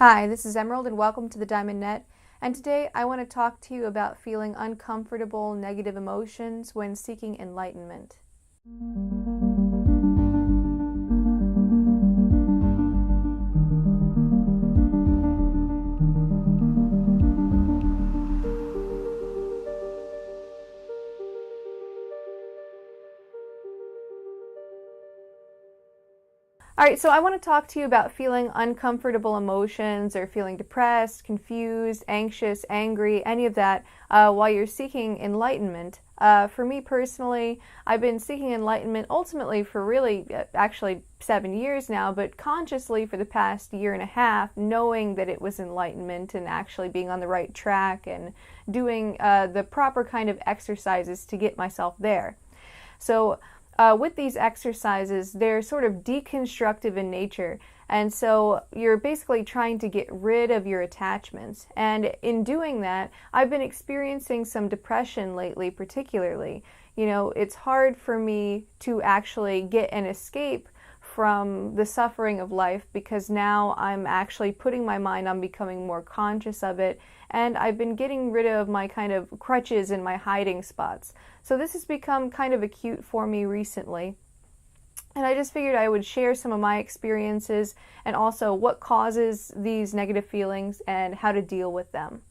Hi, this is Emerald and welcome to the Diamond Net. And today I want to talk to you about feeling uncomfortable negative emotions when seeking enlightenment. Alright, so I want to talk to you about feeling uncomfortable emotions or feeling depressed, confused, anxious, angry, any of that while you're seeking enlightenment. For me personally, I've been seeking enlightenment ultimately for really actually 7 years now, but consciously for the past year and a half, knowing that it was enlightenment and actually being on the right track and doing the proper kind of exercises to get myself there. So with these exercises, they're sort of deconstructive in nature, and so you're basically trying to get rid of your attachments. And in doing that, I've been experiencing some depression lately, particularly. You know, it's hard for me to actually get an escape from the suffering of life because now I'm actually putting my mind on becoming more conscious of it, and I've been getting rid of my kind of crutches and my hiding spots. So this has become kind of acute for me recently, and I just figured I would share some of my experiences and also what causes these negative feelings and how to deal with them.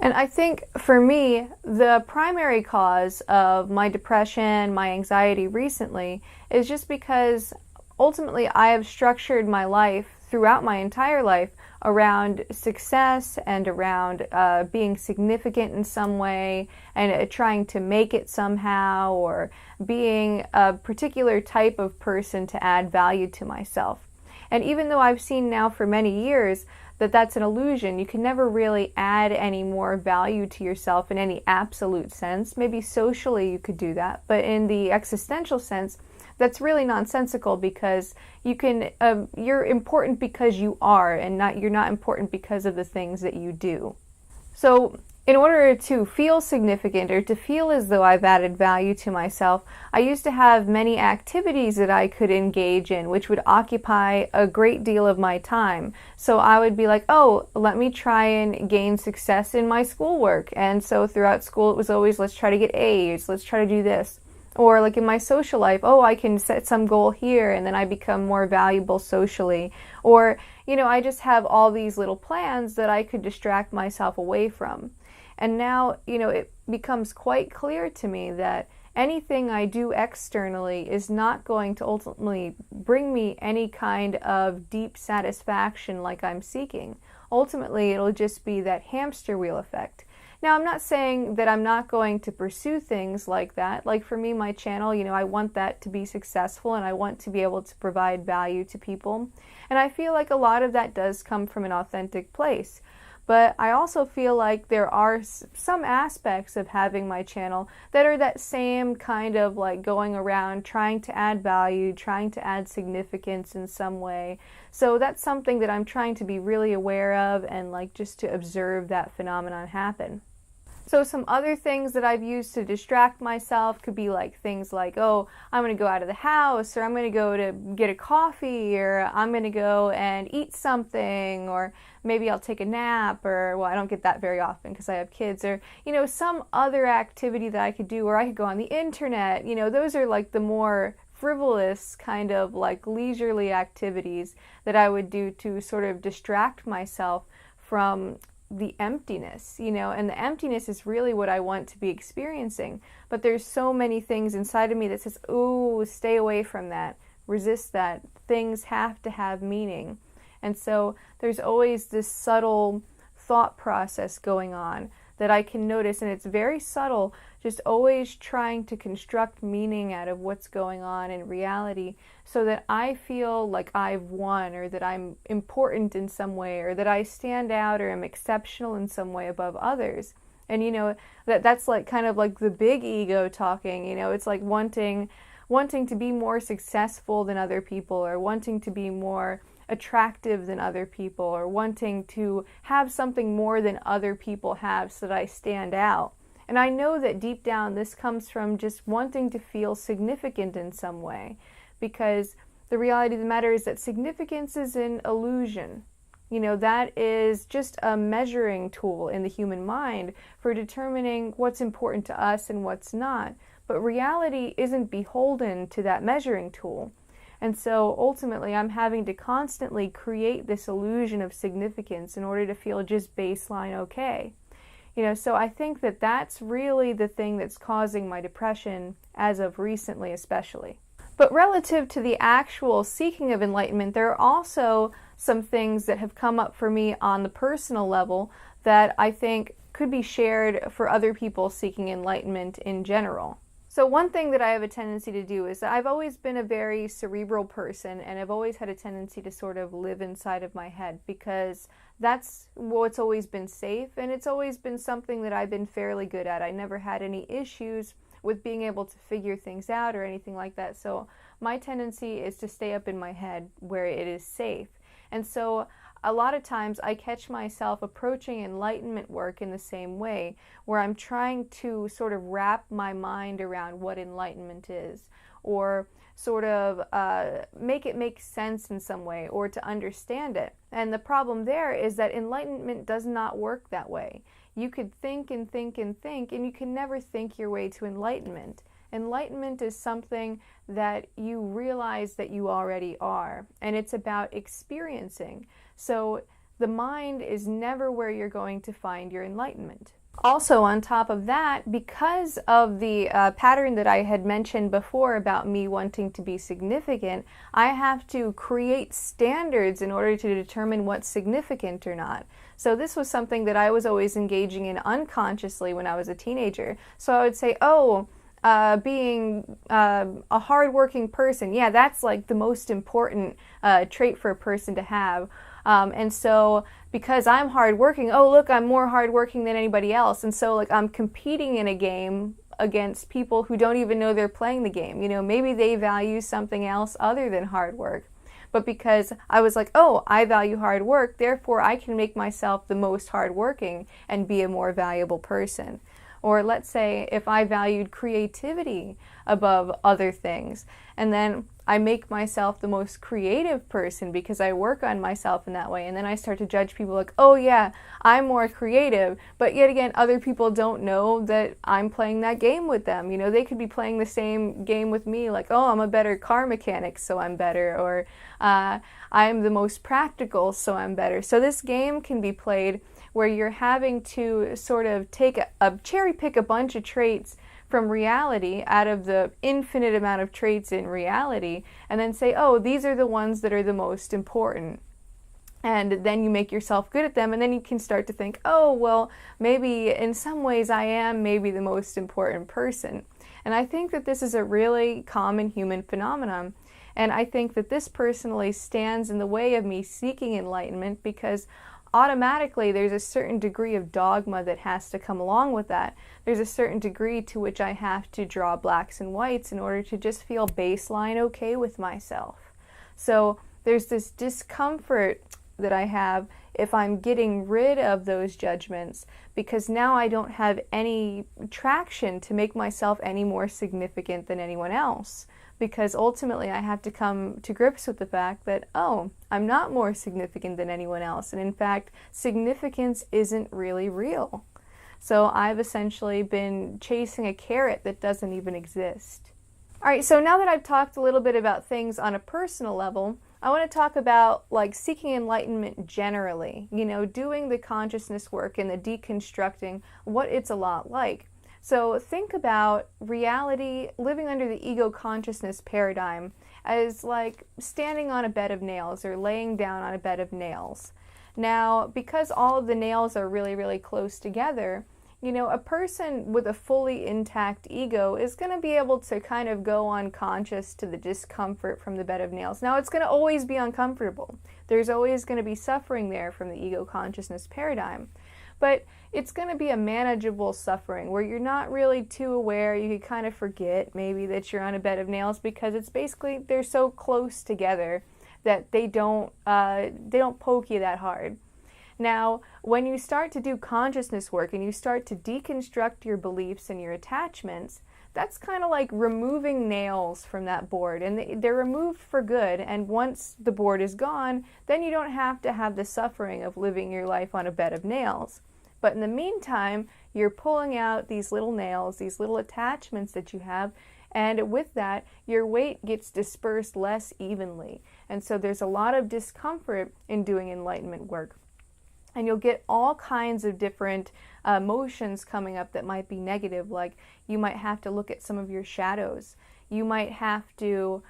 And I think for me, the primary cause of my depression, my anxiety recently is just because ultimately I have structured my life throughout my entire life around success and around being significant in some way and trying to make it somehow, or being a particular type of person to add value to myself. And even though I've seen now for many years that that's an illusion, you can never really add any more value to yourself in any absolute sense. Maybe socially you could do that, but in the existential sense, that's really nonsensical, because you can you're important because you are, and you're not important because of the things that you do. So in order to feel significant or to feel as though I've added value to myself, I used to have many activities that I could engage in which would occupy a great deal of my time. So I would be like, oh, let me try and gain success in my schoolwork. And so throughout school it was always, let's try to get A's, let's try to do this. Or like in my social life, oh, I can set some goal here and then I become more valuable socially. Or, you know, I just have all these little plans that I could distract myself away from. And now, you know, it becomes quite clear to me that anything I do externally is not going to ultimately bring me any kind of deep satisfaction like I'm seeking. Ultimately, it'll just be that hamster wheel effect. Now, I'm not saying that I'm not going to pursue things like that. Like for me, my channel, you know, I want that to be successful and I want to be able to provide value to people. And I feel like a lot of that does come from an authentic place. But I also feel like there are some aspects of having my channel that are that same kind of like going around trying to add value, trying to add significance in some way. So that's something that I'm trying to be really aware of and like just to observe that phenomenon happen. So some other things that I've used to distract myself could be like things like, oh, I'm going to go out of the house, or I'm going to go to get a coffee, or I'm going to go and eat something, or maybe I'll take a nap, or, well, I don't get that very often because I have kids, or, you know, some other activity that I could do, or I could go on the internet. You know, those are like the more frivolous kind of like leisurely activities that I would do to sort of distract myself from the emptiness, you know, and the emptiness is really what I want to be experiencing. But there's so many things inside of me that says, oh, stay away from that, resist that. Things have to have meaning. And so there's always this subtle thought process going on that I can notice, and it's very subtle, just always trying to construct meaning out of what's going on in reality so that I feel like I've won, or that I'm important in some way, or that I stand out or am exceptional in some way above others. And you know, that's like kind of like the big ego talking, you know, it's like wanting to be more successful than other people, or wanting to be more attractive than other people, or wanting to have something more than other people have so that I stand out. And I know that deep down this comes from just wanting to feel significant in some way, because the reality of the matter is that significance is an illusion. That is just a measuring tool in the human mind for determining what's important to us and what's not. But reality isn't beholden to that measuring tool. And so ultimately, I'm having to constantly create this illusion of significance in order to feel just baseline okay. So I think that that's really the thing that's causing my depression as of recently, especially. But relative to the actual seeking of enlightenment, there are also some things that have come up for me on the personal level that I think could be shared for other people seeking enlightenment in general. So one thing that I have a tendency to do is that I've always been a very cerebral person, and I've always had a tendency to sort of live inside of my head because that's what's always been safe, and it's always been something that I've been fairly good at. I never had any issues with being able to figure things out or anything like that. So my tendency is to stay up in my head where it is safe. And so a lot of times I catch myself approaching enlightenment work in the same way, where I'm trying to sort of wrap my mind around what enlightenment is, or sort of make it make sense in some way, or to understand it. And the problem there is that enlightenment does not work that way. You could think and think and think, and you can never think your way to enlightenment. Enlightenment is something that you realize that you already are, and it's about experiencing. So the mind is never where you're going to find your enlightenment. Also, on top of that, because of the pattern that I had mentioned before about me wanting to be significant, I have to create standards in order to determine what's significant or not. So this was something that I was always engaging in unconsciously when I was a teenager. So I would say, being a hardworking person, yeah, that's like the most important trait for a person to have. And so because I'm hardworking, oh look, I'm more hardworking than anybody else. And so like I'm competing in a game against people who don't even know they're playing the game. Maybe they value something else other than hard work. But because I was like, oh, I value hard work, therefore I can make myself the most hardworking and be a more valuable person. Or let's say if I valued creativity above other things, and then I make myself the most creative person because I work on myself in that way, and then I start to judge people like, oh yeah, I'm more creative, but yet again, other people don't know that I'm playing that game with them. They could be playing the same game with me, like, oh, I'm a better car mechanic, so I'm better, or I'm the most practical, so I'm better. So this game can be played where you're having to sort of take a cherry pick a bunch of traits from reality out of the infinite amount of traits in reality, and then say, oh, these are the ones that are the most important. And then you make yourself good at them, and then you can start to think, oh, well, maybe in some ways I am maybe the most important person. And I think that this is a really common human phenomenon. And I think that this personally stands in the way of me seeking enlightenment because automatically there's a certain degree of dogma that has to come along with that. There's a certain degree to which I have to draw blacks and whites in order to just feel baseline okay with myself. So there's this discomfort that I have if I'm getting rid of those judgments, because now I don't have any traction to make myself any more significant than anyone else. Because ultimately I have to come to grips with the fact that, oh, I'm not more significant than anyone else. And in fact, significance isn't really real. So I've essentially been chasing a carrot that doesn't even exist. All right, so now that I've talked a little bit about things on a personal level, I want to talk about like seeking enlightenment generally, doing the consciousness work and the deconstructing, what it's a lot like. So think about reality, living under the ego consciousness paradigm as like standing on a bed of nails or laying down on a bed of nails. Now, because all of the nails are really, really close together, a person with a fully intact ego is going to be able to kind of go unconscious to the discomfort from the bed of nails. Now, it's going to always be uncomfortable. There's always going to be suffering there from the ego consciousness paradigm. But it's going to be a manageable suffering where you're not really too aware. You can kind of forget maybe that you're on a bed of nails because it's basically they're so close together that they don't poke you that hard. Now, when you start to do consciousness work and you start to deconstruct your beliefs and your attachments, that's kind of like removing nails from that board, and they're removed for good. And once the board is gone, then you don't have to have the suffering of living your life on a bed of nails. But in the meantime, you're pulling out these little nails, these little attachments that you have, and with that, your weight gets dispersed less evenly. And so there's a lot of discomfort in doing enlightenment work. And you'll get all kinds of different emotions coming up that might be negative, like you might have to look at some of your shadows. You might have to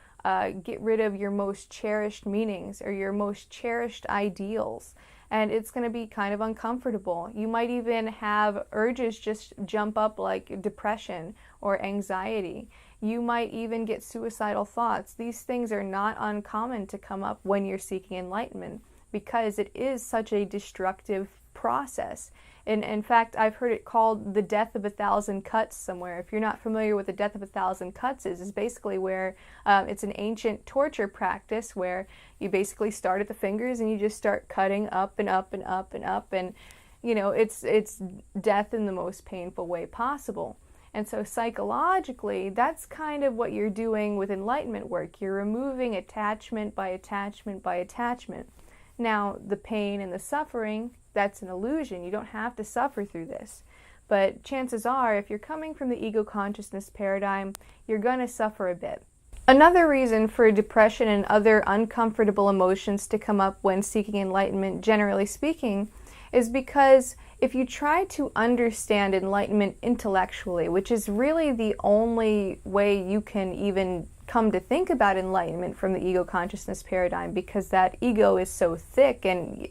get rid of your most cherished meanings or your most cherished ideals. And it's going to be kind of uncomfortable. You might even have urges just jump up like depression or anxiety. You might even get suicidal thoughts. These things are not uncommon to come up when you're seeking enlightenment, because it is such a destructive process. And in fact, I've heard it called the death of 1,000 cuts somewhere. If you're not familiar with the death of 1,000 cuts is basically where it's an ancient torture practice where you basically start at the fingers and you just start cutting up and up and up and up, and you know, it's death in the most painful way possible. And so psychologically, that's kind of what you're doing with enlightenment work. You're removing attachment by attachment by attachment. Now, the pain and the suffering, that's an illusion. You don't have to suffer through this. But chances are, if you're coming from the ego consciousness paradigm, you're going to suffer a bit. Another reason for depression and other uncomfortable emotions to come up when seeking enlightenment, generally speaking, is because if you try to understand enlightenment intellectually, which is really the only way you can even come to think about enlightenment from the ego consciousness paradigm, because that ego is so thick, and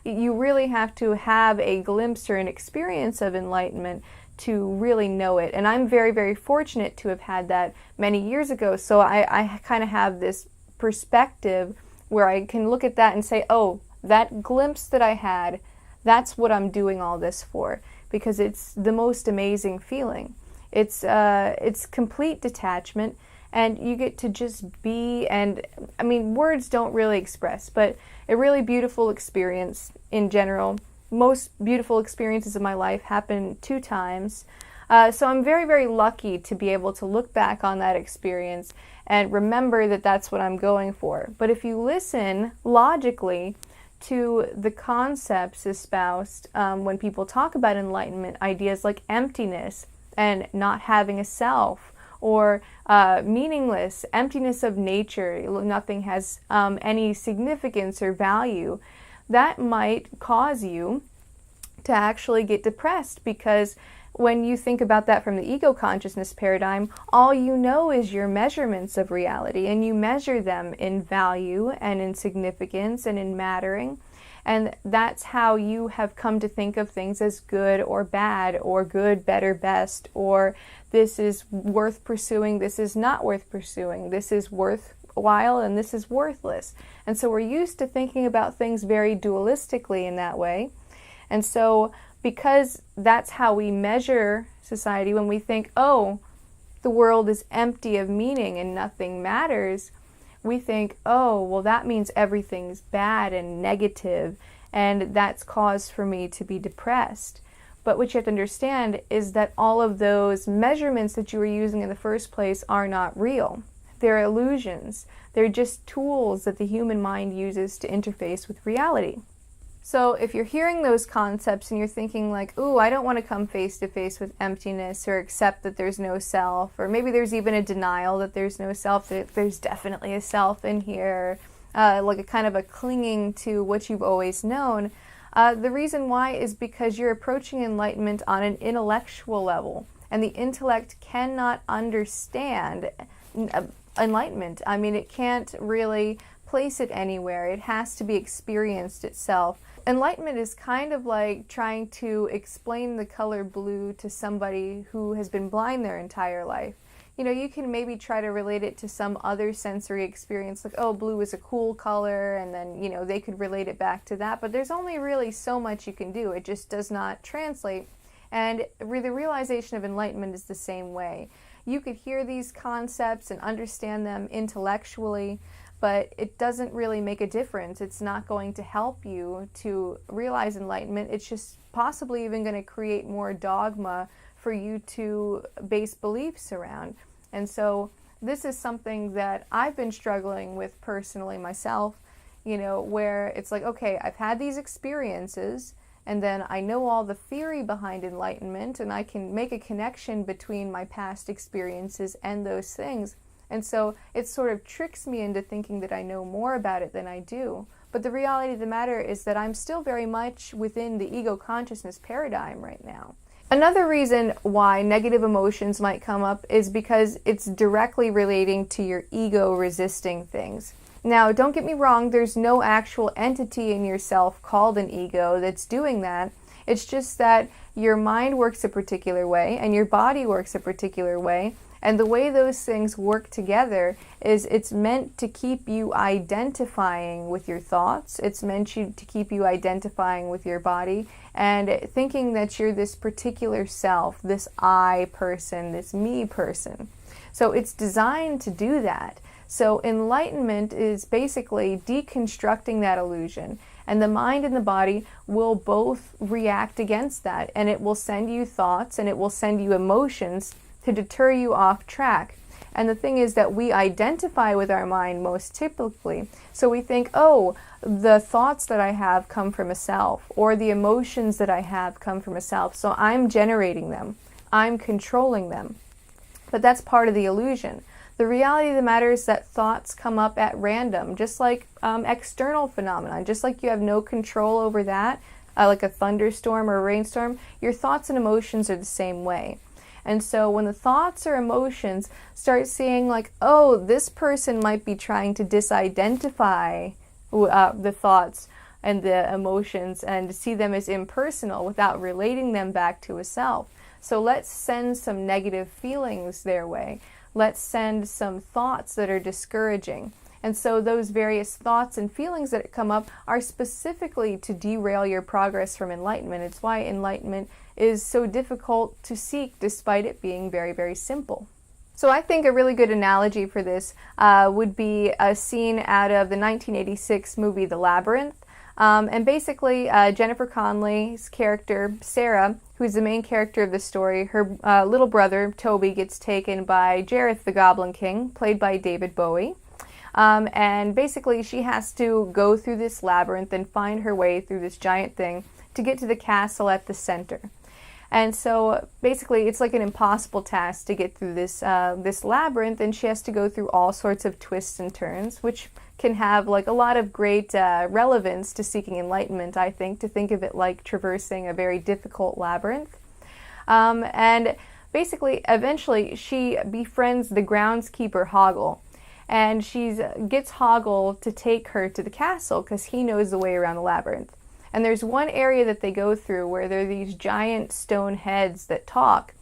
you really have to have a glimpse or an experience of enlightenment to really know it. And I'm very, very fortunate to have had that many years ago, so I kind of have this perspective where I can look at that and say, oh, that glimpse that I had, that's what I'm doing all this for, because it's the most amazing feeling. It's complete detachment, and you get to just be, and I mean, words don't really express, but a really beautiful experience in general. Most beautiful experiences of my life happened 2 times. So I'm very, very lucky to be able to look back on that experience and remember that that's what I'm going for. But if you listen logically to the concepts espoused when people talk about enlightenment, ideas like emptiness and not having a self, or meaningless, emptiness of nature, nothing has any significance or value, that might cause you to actually get depressed, because when you think about that from the ego consciousness paradigm, all you know is your measurements of reality, and you measure them in value and in significance and in mattering. And that's how you have come to think of things as good or bad, or good, better, best, or this is worth pursuing, this is not worth pursuing, this is worthwhile, and this is worthless. And so we're used to thinking about things very dualistically in that way. And so because that's how we measure society, when we think, oh, the world is empty of meaning and nothing matters, we think, oh, well, that means everything's bad and negative, and that's cause for me to be depressed. But what you have to understand is that all of those measurements that you were using in the first place are not real. They're illusions. They're just tools that the human mind uses to interface with reality. So if you're hearing those concepts and you're thinking like, ooh, I don't want to come face to face with emptiness or accept that there's no self, or maybe there's even a denial that there's no self, that there's definitely a self in here, like a kind of a clinging to what you've always known, the reason why is because you're approaching enlightenment on an intellectual level, and the intellect cannot understand enlightenment. I mean, it can't really place it anywhere. It has to be experienced itself. Enlightenment is kind of like trying to explain the color blue to somebody who has been blind their entire life. You know, you can maybe try to relate it to some other sensory experience, like, oh, blue is a cool color, and then, you know, they could relate it back to that, but there's only really so much you can do. It just does not translate. And the realization of enlightenment is the same way. You could hear these concepts and understand them intellectually, but it doesn't really make a difference. It's not going to help you to realize enlightenment. It's just possibly even going to create more dogma for you to base beliefs around. And so this is something that I've been struggling with personally myself, where it's like, okay, I've had these experiences, and then I know all the theory behind enlightenment, and I can make a connection between my past experiences and those things. And so it sort of tricks me into thinking that I know more about it than I do. But the reality of the matter is that I'm still very much within the ego consciousness paradigm right now. Another reason why negative emotions might come up is because it's directly relating to your ego resisting things. Now, don't get me wrong, there's no actual entity in yourself called an ego that's doing that. It's just that your mind works a particular way and your body works a particular way. And the way those things work together is it's meant to keep you identifying with your thoughts. It's meant to keep you identifying with your body and thinking that you're this particular self, this I person, this me person. So it's designed to do that. So enlightenment is basically deconstructing that illusion. And the mind and the body will both react against that. And it will send you thoughts and it will send you emotions to deter you off track. And the thing is that we identify with our mind most typically. So we think, oh, the thoughts that I have come from a self, or the emotions that I have come from a self. So I'm generating them. I'm controlling them. But that's part of the illusion. The reality of the matter is that thoughts come up at random, just like external phenomena. Just like you have no control over that, like a thunderstorm or a rainstorm, your thoughts and emotions are the same way. And so when the thoughts or emotions start seeing like, oh, this person might be trying to disidentify the thoughts and the emotions and see them as impersonal without relating them back to a self. So let's send some negative feelings their way. Let's send some thoughts that are discouraging. And so those various thoughts and feelings that come up are specifically to derail your progress from enlightenment. It's why enlightenment is so difficult to seek despite it being very, very simple. So I think a really good analogy for this would be a scene out of the 1986 movie The Labyrinth. And basically Jennifer Connelly's character, Sarah, who's the main character of the story, her little brother, Toby, gets taken by Jareth the Goblin King, played by David Bowie. And basically she has to go through this labyrinth and find her way through this giant thing to get to the castle at the center. And so basically it's like an impossible task to get through this labyrinth, and she has to go through all sorts of twists and turns, which can have like a lot of great relevance to seeking enlightenment, I think, to think of it like traversing a very difficult labyrinth. And basically, eventually, she befriends the groundskeeper Hoggle, and she gets Hoggle to take her to the castle because he knows the way around the labyrinth. And there's one area that they go through where there are these giant stone heads that talk.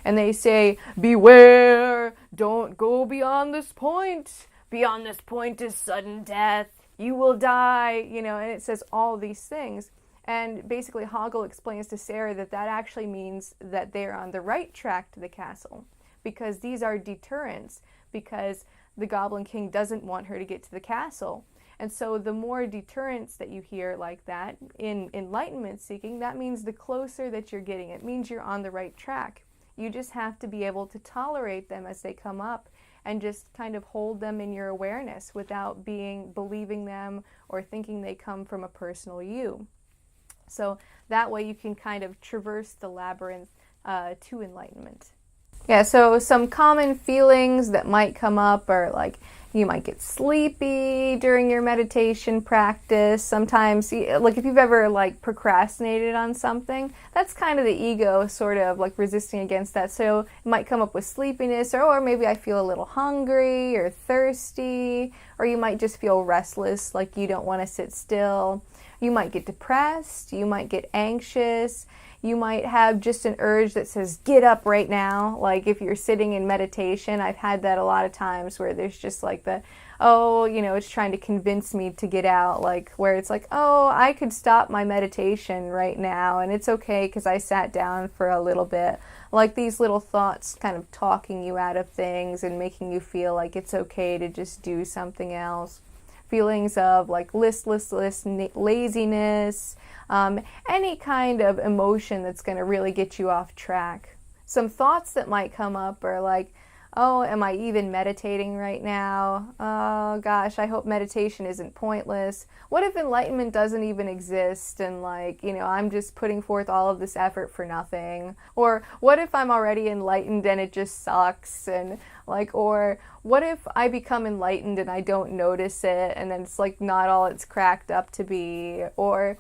And they say, "Beware! Don't go beyond this point. Beyond this point is sudden death. You will die." And it says all these things. And basically Hoggle explains to Sarah that that actually means that they're on the right track to the castle. Because these are deterrents. Because the Goblin King doesn't want her to get to the castle. And so the more deterrents that you hear like that in enlightenment seeking, that means the closer that you're getting. It means you're on the right track. You just have to be able to tolerate them as they come up and just kind of hold them in your awareness without believing them or thinking they come from a personal you. So that way you can kind of traverse the labyrinth to enlightenment. Yeah, so some common feelings that might come up are like you might get sleepy during your meditation practice. Sometimes, like if you've ever like procrastinated on something, that's kind of the ego sort of like resisting against that. So it might come up with sleepiness, or maybe I feel a little hungry or thirsty, or you might just feel restless, like you don't want to sit still. You might get depressed, you might get anxious. You might have just an urge that says, get up right now. Like if you're sitting in meditation, I've had that a lot of times where there's just like it's trying to convince me to get out. Like where it's like, oh, I could stop my meditation right now and it's okay because I sat down for a little bit. Like these little thoughts kind of talking you out of things and making you feel like it's okay to just do something else. Feelings of like listlessness, laziness, any kind of emotion that's going to really get you off track. some thoughts that might come up are like, oh, am I even meditating right now? Oh gosh, I hope meditation isn't pointless. What if enlightenment doesn't even exist and like, I'm just putting forth all of this effort for nothing? Or what if I'm already enlightened and it just sucks? And like, or what if I become enlightened and I don't notice it and then it's like not all it's cracked up to be? Or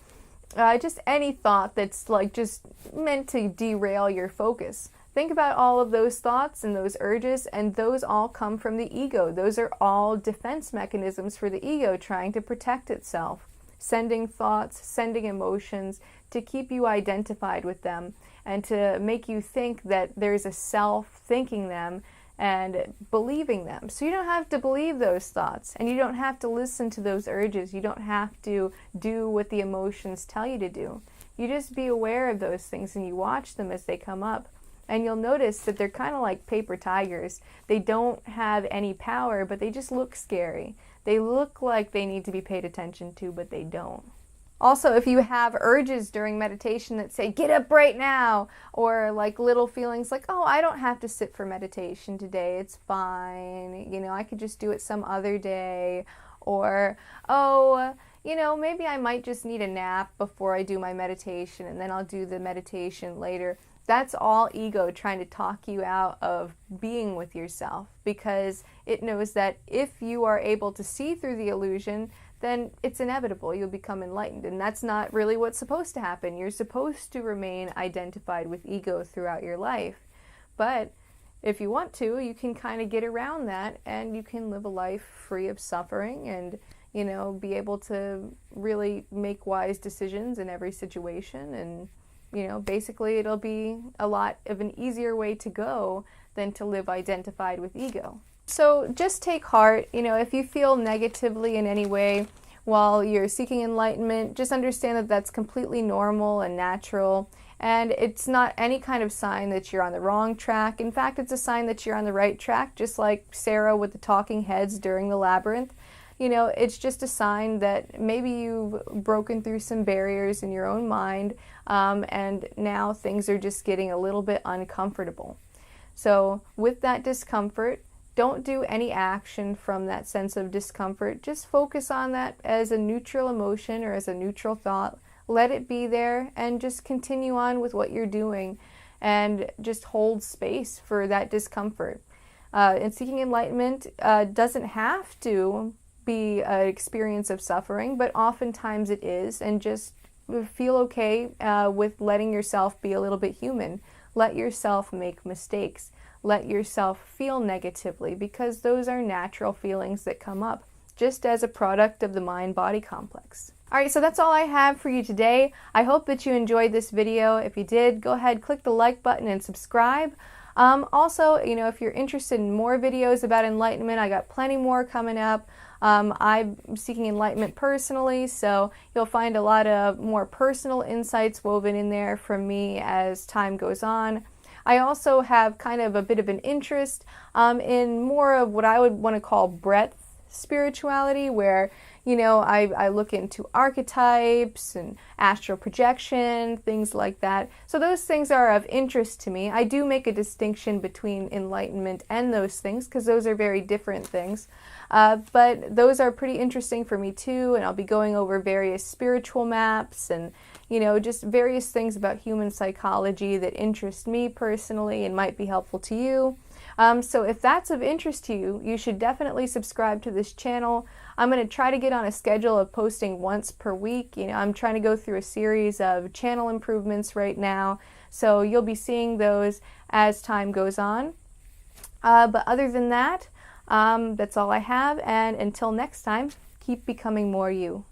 just any thought that's like just meant to derail your focus. Think about all of those thoughts and those urges, and those all come from the ego. Those are all defense mechanisms for the ego trying to protect itself, sending thoughts, sending emotions to keep you identified with them and to make you think that there's a self thinking them and believing them. So you don't have to believe those thoughts, and you don't have to listen to those urges. You don't have to do what the emotions tell you to do. You just be aware of those things and you watch them as they come up. And you'll notice that they're kind of like paper tigers. They don't have any power, but they just look scary. They look like they need to be paid attention to, but they don't. Also, if you have urges during meditation that say, get up right now, or like little feelings like, oh, I don't have to sit for meditation today, it's fine, I could just do it some other day, or, oh, maybe I might just need a nap before I do my meditation, and then I'll do the meditation later. That's all ego trying to talk you out of being with yourself, because it knows that if you are able to see through the illusion, then it's inevitable. You'll become enlightened. And that's not really what's supposed to happen. You're supposed to remain identified with ego throughout your life. But if you want to, you can kind of get around that and you can live a life free of suffering and, be able to really make wise decisions in every situation. And basically it'll be a lot of an easier way to go than to live identified with ego. So just take heart, if you feel negatively in any way while you're seeking enlightenment, just understand that that's completely normal and natural. And it's not any kind of sign that you're on the wrong track. In fact, it's a sign that you're on the right track, just like Sarah with the talking heads during the labyrinth. It's just a sign that maybe you've broken through some barriers in your own mind, and now things are just getting a little bit uncomfortable. So with that discomfort, don't do any action from that sense of discomfort. Just focus on that as a neutral emotion or as a neutral thought. Let it be there and just continue on with what you're doing and just hold space for that discomfort. And seeking enlightenment doesn't have to be an experience of suffering, but oftentimes it is, and just feel okay with letting yourself be a little bit human. Let yourself make mistakes. Let yourself feel negatively, because those are natural feelings that come up, just as a product of the mind-body complex. Alright, so that's all I have for you today. I hope that you enjoyed this video. If you did, go ahead, click the like button and subscribe. Also, if you're interested in more videos about enlightenment, I got plenty more coming up. I'm seeking enlightenment personally, so you'll find a lot of more personal insights woven in there from me as time goes on. I also have kind of a bit of an interest in more of what I would want to call breadth spirituality, where I look into archetypes and astral projection, things like that. So those things are of interest to me. I do make a distinction between enlightenment and those things, because those are very different things. But those are pretty interesting for me too, and I'll be going over various spiritual maps and just various things about human psychology that interest me personally and might be helpful to you. So if that's of interest to you, you should definitely subscribe to this channel. I'm going to try to get on a schedule of posting once per week. I'm trying to go through a series of channel improvements right now, so you'll be seeing those as time goes on. But other than that, that's all I have, and until next time, keep becoming more you.